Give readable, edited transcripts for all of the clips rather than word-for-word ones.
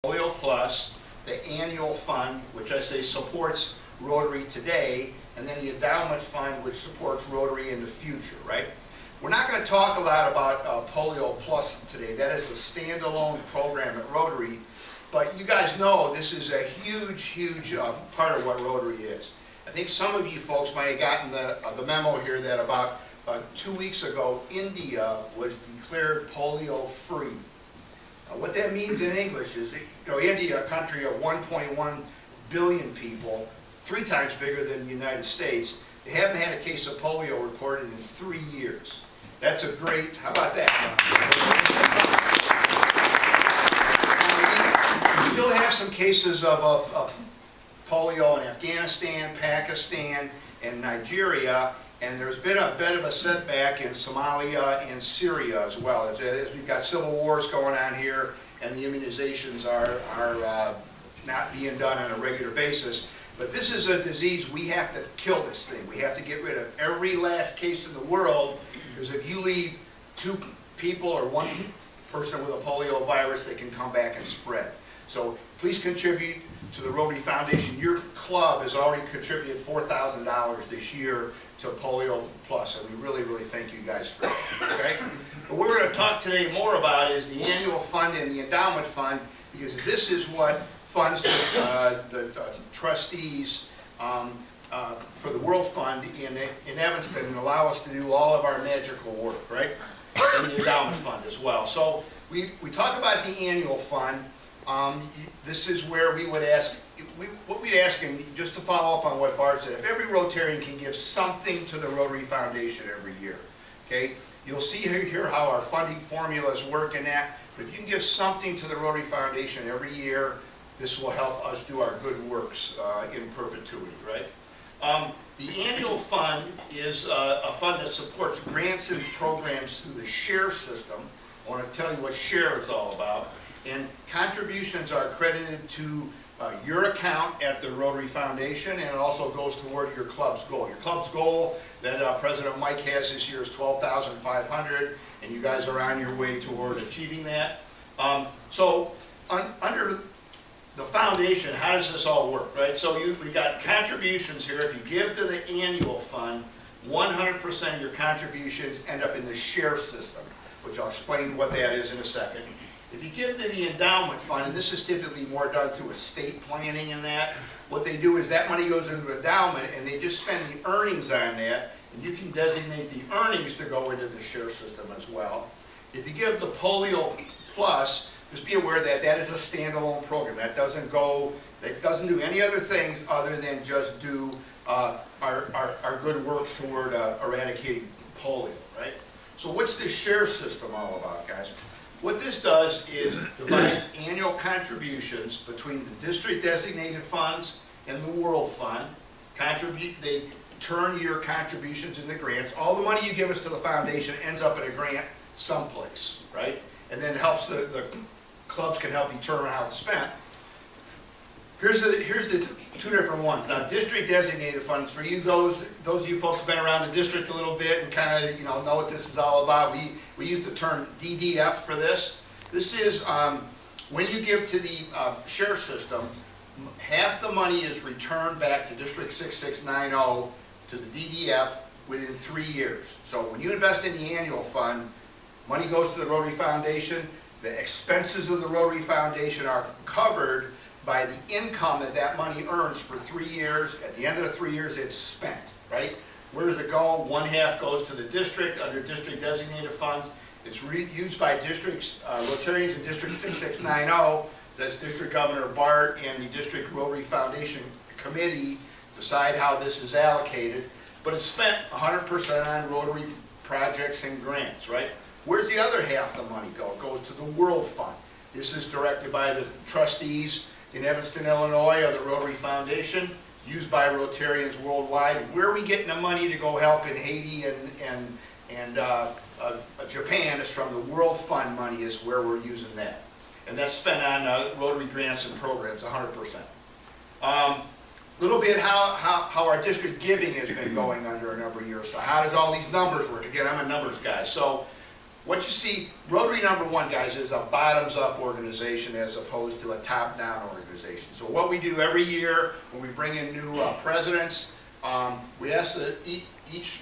Polio Plus, the annual fund, which I say supports Rotary today, and then the endowment fund, which supports Rotary in the future, right? We're not going to talk a lot about Polio Plus today. That is a standalone program at Rotary, but you guys know this is a huge part of what Rotary is. I think some of you folks might have gotten the memo here that about 2 weeks ago, India was declared polio free. What that means in English is, India, a country of 1.1 billion people, 3 times bigger than the United States, they haven't had a case of polio reported in 3 years. That's a great, how about that? We still have some cases of polio in Afghanistan, Pakistan, and Nigeria, and there's been a bit of a setback in Somalia and Syria as well. As we've got civil wars going on here, and the immunizations are not being done on a regular basis. But this is a disease, we have to kill this thing. We have to get rid of every last case in the world, because if you leave 2 people or 1 person with a polio virus, they can come back and spread. So please contribute to the Rotary Foundation. Your club has already contributed $4,000 this year to Polio Plus, and we really thank you guys for that. Okay? But what we're going to talk today more about is the annual fund and the endowment fund, because this is what funds the trustees for the World Fund in Evanston and allow us to do all of our magical work, right? And the endowment fund as well. So we talk about the annual fund. This is where we would ask, what we'd ask, and just to follow up on what Bart said, if every Rotarian can give something to the Rotary Foundation every year, okay? You'll see here how our funding formulas work in that, but if you can give something to the Rotary Foundation every year, this will help us do our good works in perpetuity, right? The annual fund is a fund that supports grants and programs through the SHARE system. I want to tell you what SHARE is all about. And contributions are credited to your account at the Rotary Foundation, and it also goes toward your club's goal. Your club's goal that President Mike has this year is $12,500, and you guys are on your way toward achieving that. Under the foundation, how does this all work, right? So we've got contributions here. If you give to the annual fund, 100% of your contributions end up in the SHARE system, which I'll explain what that is in a second. If you give to the endowment fund, and this is typically more done through estate planning and that, what they do is that money goes into endowment and they just spend the earnings on that, and you can designate the earnings to go into the SHARE system as well. If you give the Polio Plus, just be aware that that is a standalone program. That doesn't do any other things other than just do our good works toward eradicating polio, right? So what's this SHARE system all about, guys? What this does is divides annual contributions between the district designated funds and the World Fund. They turn your contributions into grants. All the money you give us to the foundation ends up in a grant someplace, right? And then helps the clubs can help determine how it's spent. Here's the 2 different ones. Now, district designated funds, for you, those of you folks who've been around the district a little bit and kind of know what this is all about, we use the term DDF for this. This is when you give to the SHARE system, half the money is returned back to District 6690 to the DDF within 3 years. So when you invest in the annual fund, money goes to the Rotary Foundation. The expenses of the Rotary Foundation are covered by the income that money earns for 3 years. At the end of the 3 years, it's spent, right? Where does it go? 1/2 goes to the district under district designated funds. It's used by districts, Rotarians in District 6690. That's District Governor Bart and the District Rotary Foundation Committee decide how this is allocated. But it's spent 100% on Rotary projects and grants, right? Where's the other half of the money go? It goes to the World Fund. This is directed by the trustees in Evanston, Illinois, of the Rotary Foundation, used by Rotarians worldwide. Where are we getting the money to go help in Haiti and Japan is from the World Fund money is where we're using that. And that's spent on Rotary grants and programs, 100%. Little bit how our district giving has been going under a number of years. So how does all these numbers work? Again, I'm a numbers guy. So what you see, Rotary number one, guys, is a bottoms-up organization as opposed to a top-down organization. So what we do every year when we bring in new presidents, we ask that each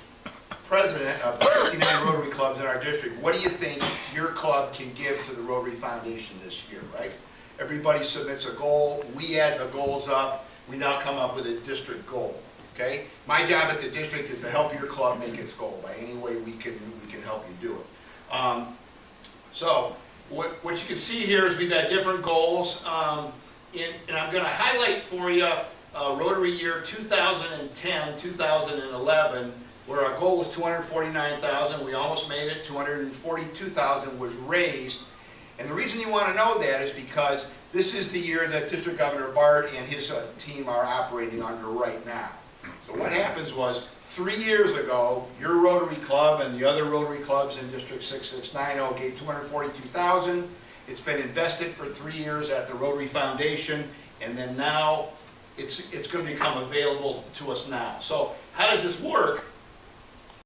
president of 59 Rotary clubs in our district, what do you think your club can give to the Rotary Foundation this year, right? Everybody submits a goal, we add the goals up, we now come up with a district goal, okay? My job at the district is to help your club make its goal by any way we can help you do it. So what you can see here is we've got different goals, and I'm going to highlight for you Rotary year 2010, 2011, where our goal was 249,000. We almost made it. 242,000 was raised. And the reason you want to know that is because this is the year that District Governor Bart and his team are operating under right now. So what happens was, 3 years ago, your Rotary Club and the other Rotary clubs in District 6690 gave 242,000. It's been invested for 3 years at the Rotary Foundation, and then now it's going to become available to us now. So how does this work?